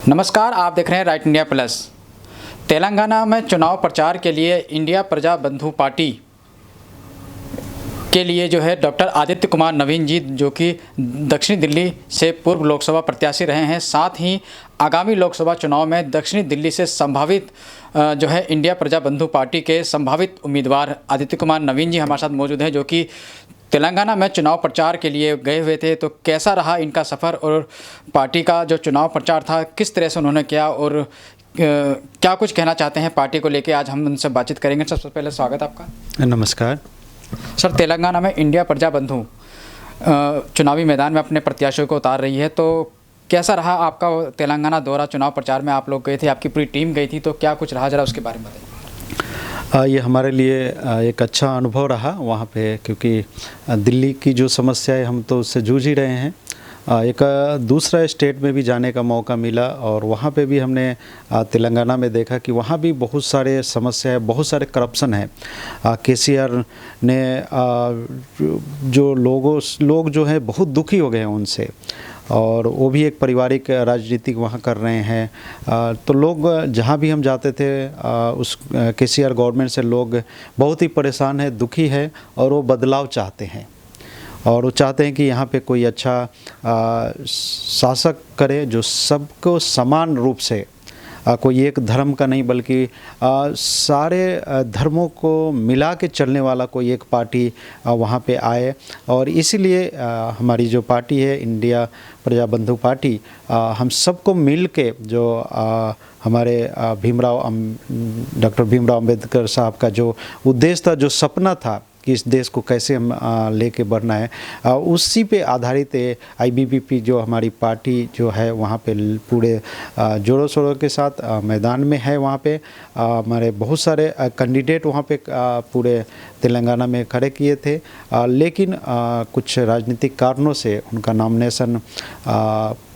नमस्कार, आप देख रहे हैं राइट इंडिया प्लस। तेलंगाना में चुनाव प्रचार के लिए इंडिया प्रजा बंधु पार्टी के लिए जो है डॉक्टर आदित्य कुमार नवीन जी, जो कि दक्षिणी दिल्ली से पूर्व लोकसभा प्रत्याशी रहे हैं, साथ ही आगामी लोकसभा चुनाव में दक्षिणी दिल्ली से संभावित जो है इंडिया प्रजा बंधु पार्टी के संभावित उम्मीदवार आदित्य कुमार नवीन जी हमारे साथ मौजूद हैं, जो कि तेलंगाना में चुनाव प्रचार के लिए गए हुए थे। तो कैसा रहा इनका सफ़र और पार्टी का जो चुनाव प्रचार था किस तरह से उन्होंने किया और क्या कुछ कहना चाहते हैं पार्टी को लेके, आज हम उनसे बातचीत करेंगे। सबसे पहले स्वागत आपका। नमस्कार सर, तेलंगाना में इंडिया प्रजा बंधु चुनावी मैदान में अपने प्रत्याशियों को उतार रही है, तो कैसा रहा आपका तेलंगाना दौरा? चुनाव प्रचार में आप लोग गए थे, आपकी पूरी टीम गई थी, तो क्या कुछ रहा, ज़रा उसके बारे में बताइए। ये हमारे लिए एक अच्छा अनुभव रहा वहाँ पे, क्योंकि दिल्ली की जो समस्या है हम तो उससे जूझ ही रहे हैं। एक दूसरा स्टेट में भी जाने का मौका मिला और वहाँ पे भी हमने तेलंगाना में देखा कि वहाँ भी बहुत सारे समस्या है, बहुत सारे करप्शन है। केसीआर ने जो लोग जो है बहुत दुखी हो गए हैं उनसे, और वो भी एक पारिवारिक राजनीति वहाँ कर रहे हैं। तो लोग जहाँ भी हम जाते थे उस केसीआर गवर्नमेंट से लोग बहुत ही परेशान है, दुखी है, और वो बदलाव चाहते हैं और वो चाहते हैं कि यहाँ पे कोई अच्छा शासक करे जो सबको समान रूप से, कोई एक धर्म का नहीं बल्कि सारे धर्मों को मिला के चलने वाला कोई एक पार्टी वहाँ पे आए। और इसीलिए हमारी जो पार्टी है इंडिया प्रजा बंधु पार्टी, हम सबको मिल के जो हमारे डॉक्टर भीमराव अंबेडकर साहब का जो उद्देश्य था, जो सपना था कि इस देश को कैसे हम लेके बढ़ना है, उसी पे आधारित आईबीपी जो हमारी पार्टी जो है वहाँ पे पूरे जोरों शोरों के साथ मैदान में है। वहाँ पे हमारे बहुत सारे कैंडिडेट वहाँ पे पूरे तेलंगाना में खड़े किए थे, लेकिन कुछ राजनीतिक कारणों से उनका नॉमिनेशन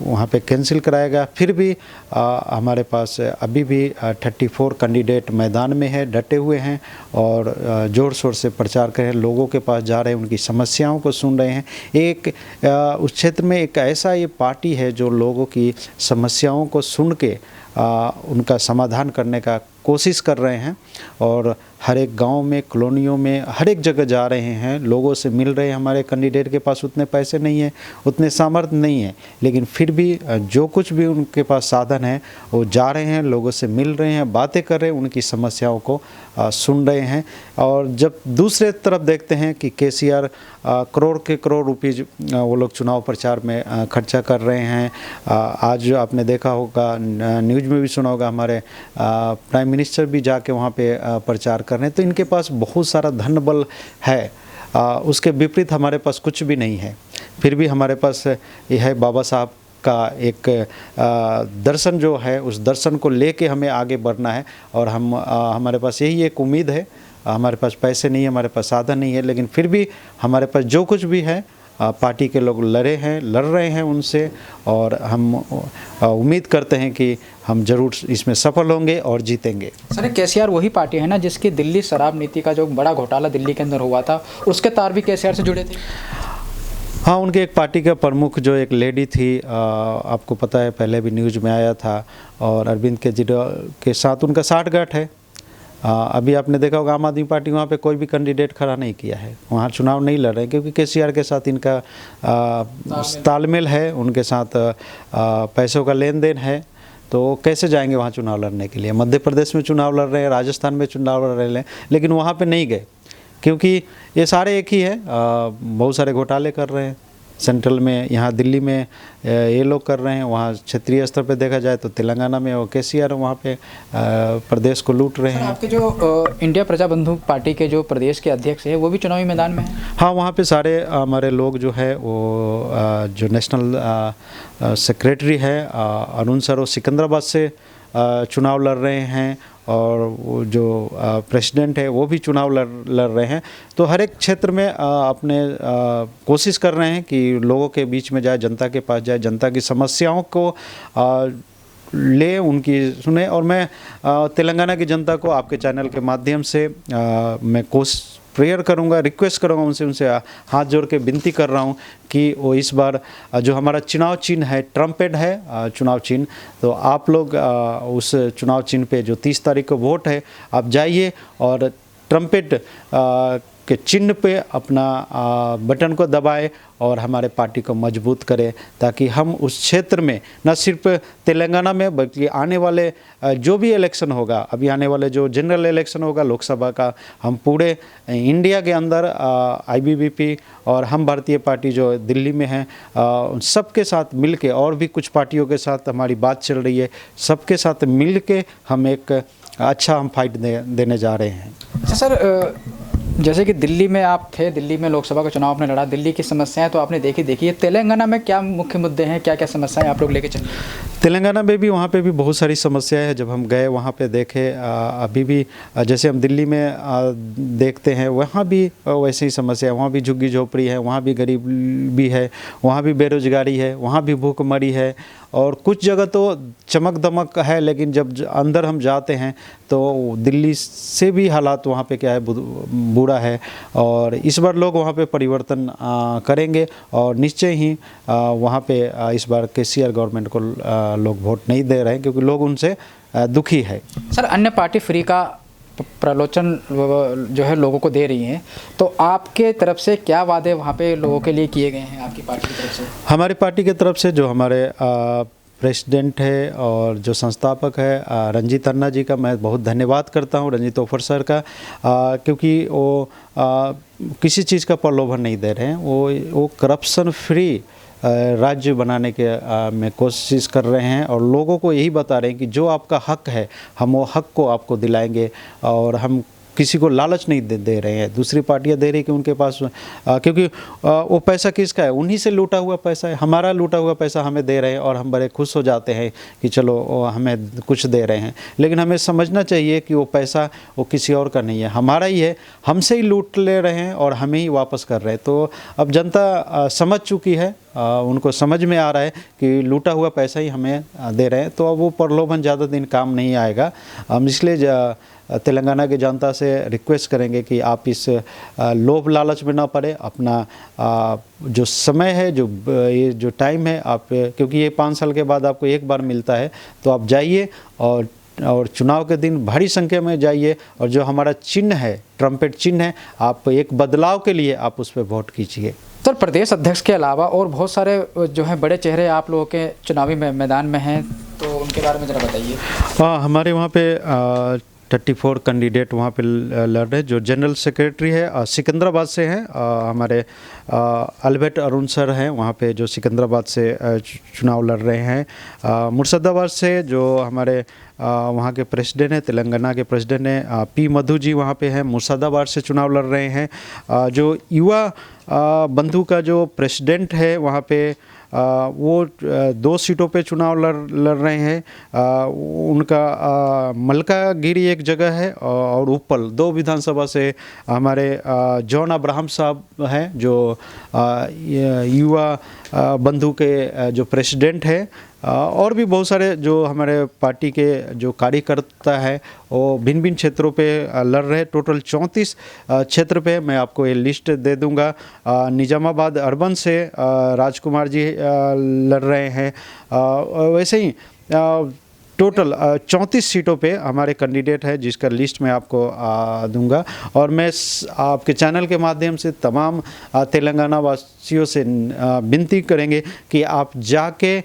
वहाँ पे कैंसिल कराया गया। फिर भी हमारे पास अभी भी 34 कैंडिडेट मैदान में है, डटे हुए हैं और ज़ोर शोर से प्रचार कर रहे हैं, लोगों के पास जा रहे हैं, उनकी समस्याओं को सुन रहे हैं। एक उस क्षेत्र में एक ऐसा ये पार्टी है जो लोगों की समस्याओं को सुन के उनका समाधान करने का कोशिश कर रहे हैं, और हर एक गांव में, कॉलोनियों में, हर एक जगह जा रहे हैं, लोगों से मिल रहे हैं। हमारे कैंडिडेट के पास उतने पैसे नहीं है, उतने सामर्थ्य नहीं है, लेकिन फिर भी जो कुछ भी उनके पास साधन है वो जा रहे हैं, लोगों से मिल रहे हैं, बातें कर रहे हैं, उनकी समस्याओं को सुन रहे हैं। और जब दूसरे तरफ देखते हैं कि केसीआर करोड़ के करोड़ रुपये वो लोग चुनाव प्रचार में खर्चा कर रहे हैं। आज आपने देखा होगा, न्यूज़ में भी सुना होगा, हमारे प्राइम मिनिस्टर भी जाके वहाँ पे प्रचार कर रहे हैं। तो इनके पास बहुत सारा धन बल है, उसके विपरीत हमारे पास कुछ भी नहीं है। फिर भी हमारे पास यह है बाबा साहब का एक दर्शन जो है, उस दर्शन को लेके हमें आगे बढ़ना है। और हमारे पास यही एक उम्मीद है। हमारे पास पैसे नहीं है, हमारे पास साधन नहीं है, लेकिन फिर भी हमारे पास जो कुछ भी है पार्टी के लोग लड़ रहे हैं उनसे, और हम उम्मीद करते हैं कि हम जरूर इसमें सफल होंगे और जीतेंगे। सर, केसीआर वही पार्टी है ना जिसकी दिल्ली शराब नीति का जो बड़ा घोटाला दिल्ली के अंदर हुआ था, उसके तार भी केसीआर से जुड़े थे? हाँ, उनके एक पार्टी का प्रमुख जो एक लेडी थी, आपको पता है पहले भी न्यूज़ में आया था, और अरविंद केजरीवाल के साथ उनका साठगांठ है। अभी आपने देखा होगा आम आदमी पार्टी वहाँ पे कोई भी कैंडिडेट खड़ा नहीं किया है, वहाँ चुनाव नहीं लड़ रहे हैं, क्योंकि केसीआर के साथ इनका तालमेल है, उनके साथ पैसों का लेन देन है। तो कैसे जाएंगे वहाँ चुनाव लड़ने के लिए? मध्य प्रदेश में चुनाव लड़ रहे हैं, राजस्थान में चुनाव लड़ रहे हैं, लेकिन वहाँ पे नहीं गए, क्योंकि ये सारे एक ही है। बहुत सारे घोटाले कर रहे हैं सेंट्रल में, यहाँ दिल्ली में ये लोग कर रहे हैं, वहाँ क्षेत्रीय स्तर पे देखा जाए तो तेलंगाना में वो केसीआर वहाँ पे प्रदेश को लूट रहे हैं। आपके जो इंडिया प्रजा बंधु पार्टी के जो प्रदेश के अध्यक्ष है वो भी चुनावी मैदान में है? हाँ, वहाँ पे सारे हमारे लोग जो है वो जो नेशनल सेक्रेटरी है अरुण सर, वो सिकंदराबाद से चुनाव लड़ रहे हैं, और वो जो प्रेसिडेंट है वो भी चुनाव लड़ रहे हैं। तो हर एक क्षेत्र में अपने कोशिश कर रहे हैं कि लोगों के बीच में जाए, जनता के पास जाए, जनता की समस्याओं को ले, उनकी सुने। और मैं तेलंगाना की जनता को आपके चैनल के माध्यम से मैं प्रेयर करूंगा, रिक्वेस्ट करूंगा उनसे हाथ जोड़ के विनती कर रहा हूं कि वो इस बार जो हमारा चुनाव चिन्ह है, ट्रम्पेट है चुनाव चिन्ह, तो आप लोग उस चुनाव चिन्ह पे जो 30 तारीख को वोट है, आप जाइए और ट्रम्पेट के चिन्ह पे अपना बटन को दबाएं और हमारे पार्टी को मजबूत करें, ताकि हम उस क्षेत्र में न सिर्फ तेलंगाना में बल्कि आने वाले जो भी इलेक्शन होगा, अभी आने वाले जो जनरल इलेक्शन होगा लोकसभा का, हम पूरे इंडिया के अंदर आईबीवीपी और हम भारतीय पार्टी जो दिल्ली में हैं उन सबके साथ मिल के, और भी कुछ पार्टियों के साथ हमारी बात चल रही है, सबके साथ मिल के हम एक अच्छा हम फाइट देने जा रहे हैं। अच्छा सर, जैसे कि दिल्ली में आप थे, दिल्ली में लोकसभा का चुनाव आपने लड़ा, दिल्ली की समस्याएं तो आपने देखी है, तेलंगाना में क्या मुख्य मुद्दे हैं, क्या क्या समस्याएं आप लोग लेके चल रहे हैं? तेलंगाना में भी वहाँ पे भी बहुत सारी समस्याएं हैं। जब हम गए वहाँ पे देखे, अभी भी जैसे हम दिल्ली में देखते हैं वहाँ भी वैसे ही समस्या है, वहाँ भी झुग्गी झोपड़ी है, वहाँ भी गरीबी है, वहाँ भी बेरोजगारी है, वहाँ भी भूखमरी है, और कुछ जगह तो चमक दमक है, लेकिन जब अंदर हम जाते हैं तो दिल्ली से भी हालात वहाँ पे क्या है, बुरा है। और इस बार लोग वहाँ पे परिवर्तन करेंगे और निश्चय ही वहाँ पे इस बार केसीआर गवर्नमेंट को लोग वोट नहीं दे रहे हैं, क्योंकि लोग उनसे दुखी है। सर, अन्य पार्टी फ्री का प्रलोचन जो है लोगों को दे रही हैं, तो आपके तरफ से क्या वादे वहाँ पे लोगों के लिए किए गए हैं आपकी पार्टी की तरफ से? हमारी पार्टी की तरफ से जो हमारे प्रेसिडेंट है और जो संस्थापक है रंजीत अन्ना जी का मैं बहुत धन्यवाद करता हूँ, रंजीत ओफर सर का, क्योंकि वो किसी चीज़ का प्रलोभन नहीं दे रहे हैं। वो करप्शन फ्री राज्य बनाने के में कोशिश कर रहे हैं, और लोगों को यही बता रहे हैं कि जो आपका हक है हम वो हक को आपको दिलाएंगे, और हम किसी को लालच नहीं दे रहे हैं। दूसरी पार्टियां दे रही कि उनके पास क्योंकि वो पैसा किसका है, उन्हीं से लूटा हुआ पैसा है, हमारा लूटा हुआ पैसा हमें दे रहे हैं और हम बड़े खुश हो जाते हैं कि चलो हमें कुछ दे रहे हैं। लेकिन हमें समझना चाहिए कि वो पैसा वो किसी और का नहीं है, हमारा ही है, हमसे ही लूट ले रहे हैं और हमें ही वापस कर रहे हैं। तो अब जनता समझ चुकी है, उनको समझ में आ रहा है कि लूटा हुआ पैसा ही हमें दे रहे हैं, तो अब वो प्रलोभन ज़्यादा दिन काम नहीं आएगा। हम इसलिए तेलंगाना की जनता से रिक्वेस्ट करेंगे कि आप इस लोभ लालच में ना पड़े, अपना जो समय है, ये जो टाइम है, आप क्योंकि ये 5 साल के बाद आपको एक बार मिलता है, तो आप जाइए और चुनाव के दिन भारी संख्या में जाइए, और जो हमारा चिन्ह है, ट्रम्पेट चिन्ह है, आप एक बदलाव के लिए आप उस पर वोट कीजिए। सर, प्रदेश अध्यक्ष के अलावा और बहुत सारे जो हैं बड़े चेहरे आप लोगों के चुनावी मैदान में हैं, तो उनके बारे में ज़रा बताइए। हाँ, हमारे वहाँ पे 34 कैंडिडेट वहाँ पे लड़ रहे हैं। जो जनरल सेक्रेटरी है सिकंदराबाद से हैं, हमारे अल्बर्ट अरुण सर हैं वहाँ पे, जो सिकंदराबाद से चुनाव लड़ रहे हैं। मुर्शिदाबाद से जो हमारे वहाँ के प्रेसिडेंट हैं, तेलंगाना के प्रेसिडेंट हैं पी मधु जी वहाँ पे हैं, मुर्शिदाबाद से चुनाव लड़ रहे हैं। जो युवा बंधु का जो प्रेसिडेंट है वहाँ पे वो 2 सीटों पे चुनाव लड़ रहे हैं। उनका मलकागिरी एक जगह है और उपल 2 विधानसभा से हमारे जॉन अब्राहम साहब हैं, जो युवा बंधु के जो प्रेसिडेंट है। और भी बहुत सारे जो हमारे पार्टी के जो कार्यकर्ता है वो भिन्न भिन्न क्षेत्रों पे लड़ रहे हैं। टोटल 34 क्षेत्र पे मैं आपको ये लिस्ट दे दूंगा। निजामाबाद अर्बन से राजकुमार जी लड़ रहे हैं। वैसे ही टोटल 34 सीटों पे हमारे कैंडिडेट है, जिसका लिस्ट मैं आपको दूंगा। और मैं आपके चैनल के माध्यम से तमाम तेलंगाना वासियों से विनती करेंगे कि आप जाके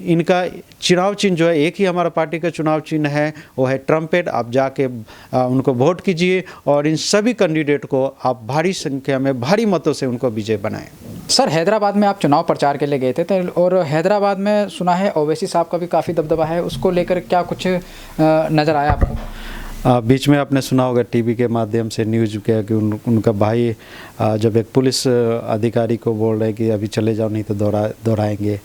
इनका चुनाव चिन्ह जो है, एक ही हमारा पार्टी का चुनाव चिन्ह है, वो है ट्रम्पेट। आप जाके उनको वोट कीजिए और इन सभी कैंडिडेट को आप भारी संख्या में, भारी मतों से उनको विजय बनाएं। सर, हैदराबाद में आप चुनाव प्रचार के लिए गए थे, और हैदराबाद में सुना है ओवैसी साहब का भी काफ़ी दबदबा है, उसको लेकर क्या कुछ नज़र आया आपको? बीच में आपने सुना होगा टीवी के माध्यम से न्यूज़ किया कि उनका भाई जब एक पुलिस अधिकारी को बोल रहे कि अभी चले जाओ नहीं तो दोहराएंगे,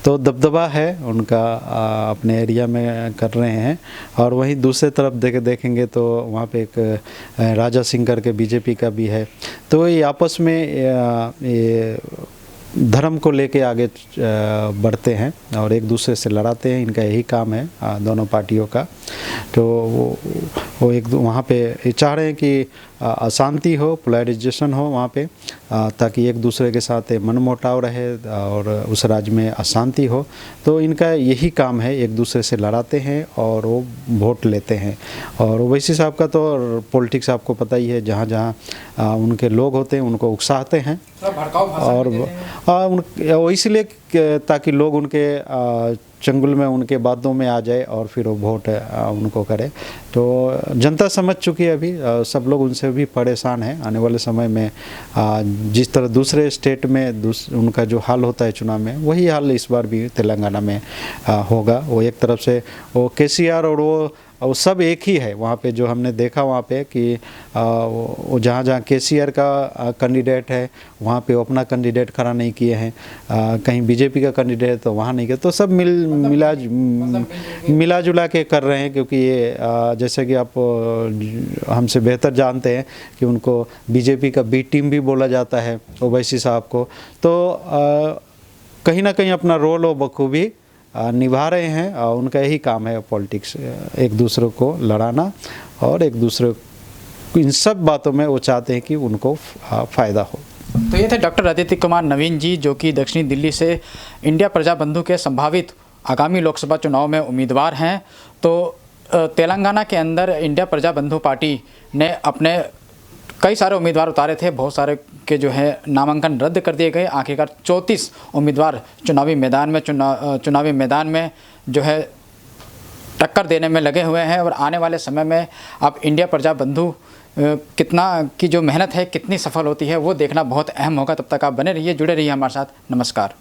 तो दबदबा है उनका अपने एरिया में कर रहे हैं। और वहीं दूसरे तरफ देखेंगे तो वहाँ पे एक राजा सिंह करके बीजेपी का भी है। तो ये आपस में ये धर्म को लेके आगे बढ़ते हैं और एक दूसरे से लड़ाते हैं। इनका यही काम है दोनों पार्टियों का। तो वो एक वहाँ पे ये चाह रहे हैं कि अशांति हो, पोलराइजेशन हो वहाँ पे, ताकि एक दूसरे के साथ मनमुटाव रहे और उस राज्य में अशांति हो। तो इनका यही काम है, एक दूसरे से लड़ाते हैं और वो वोट लेते हैं। और ओवैसी साहब का तो पॉलिटिक्स आपको पता ही है, जहाँ जहाँ उनके लोग होते हैं उनको उकसाते हैं और इसलिए ताकि लोग उनके चंगुल में, उनके बातों में आ जाए और फिर वो वोट उनको करे। तो जनता समझ चुकी है अभी, सब लोग उनसे भी परेशान हैं। आने वाले समय में जिस तरह दूसरे स्टेट में उनका जो हाल होता है चुनाव में, वही हाल इस बार भी तेलंगाना में होगा। वो एक तरफ से वो केसीआर और वो सब एक ही है वहाँ पे। जो हमने देखा वहाँ पे कि वो जहाँ जहाँ केसीआर का कैंडिडेट है वहाँ पे वो अपना कैंडिडेट खड़ा नहीं किए हैं, कहीं बीजेपी का कैंडिडेट तो वहाँ नहीं किया। तो सब मिला जुला के कर रहे हैं, क्योंकि ये जैसे कि आप हमसे बेहतर जानते हैं कि उनको बीजेपी का बी टीम भी बोला जाता है ओवैसी साहब को। तो कहीं ना कहीं अपना रोल वो बखूबी निभा रहे हैं और उनका यही काम है पॉलिटिक्स, एक दूसरे को लड़ाना और एक दूसरे इन सब बातों में वो चाहते हैं कि उनको फ़ायदा हो। तो ये थे डॉक्टर आदित्य कुमार नवीन जी, जो कि दक्षिणी दिल्ली से इंडिया प्रजा बंधु के संभावित आगामी लोकसभा चुनाव में उम्मीदवार हैं। तो तेलंगाना के अंदर इंडिया प्रजा बंधु पार्टी ने अपने कई सारे उम्मीदवार उतारे थे, बहुत सारे के जो है नामांकन रद्द कर दिए गए। आखिरकार 34 उम्मीदवार चुनावी मैदान में जो है टक्कर देने में लगे हुए हैं। और आने वाले समय में अब इंडिया प्रजा बंधु कितना की जो मेहनत है कितनी सफल होती है वो देखना बहुत अहम होगा। तब तक आप बने रहिए, जुड़े रहिए हमारे साथ। नमस्कार।